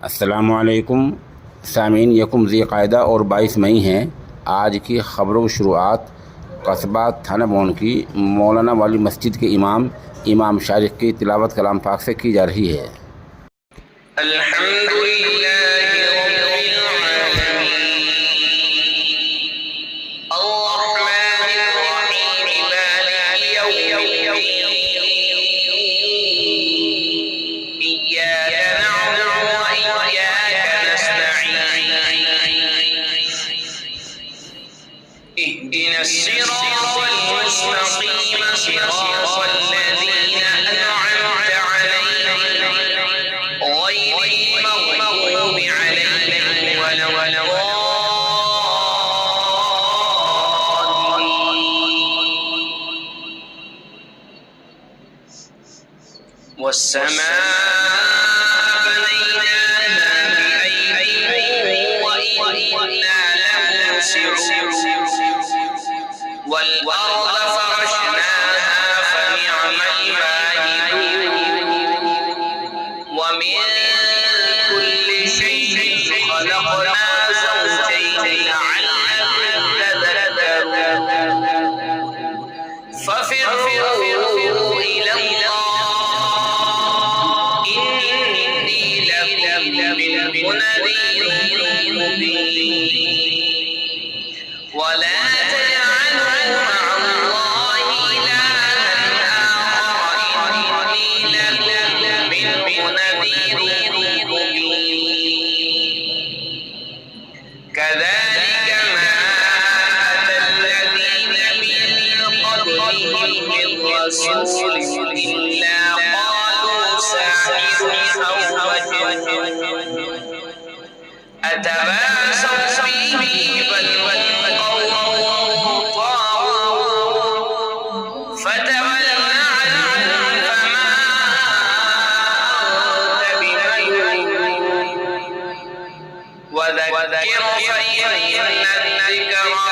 अस्सलामुअलैकुम सामीन, यकुम ज़िलक़ाइदा और 22 मई हैं। आज की ख़बरों की शुरुआत कस्बा थाना बोन की मौलाना वाली मस्जिद के इमाम शारिक की तिलावत कलाम पाक से की जा रही है। اهدنا الصراط المستقيم صراط الذين أنعمت عليهم غير المغضوب عليهم ولا الضالين. والسماء بنيناها بأيد وإنا لموسعون والأرض فرشناها فنعم الماهدون ومن كل شيء خلقنا زوجين لعلكم تذكرون. ففروا إلى الله إني لكم منه نذير مبين. ولا كذلك ما أتى الذين من قبلهم من رسول إلا قالوا ساحر أو مجنون أتواصوا به بل هم قوم طاغون. فتول عنهم فما أنت بملوم وذكر فإن الذكرى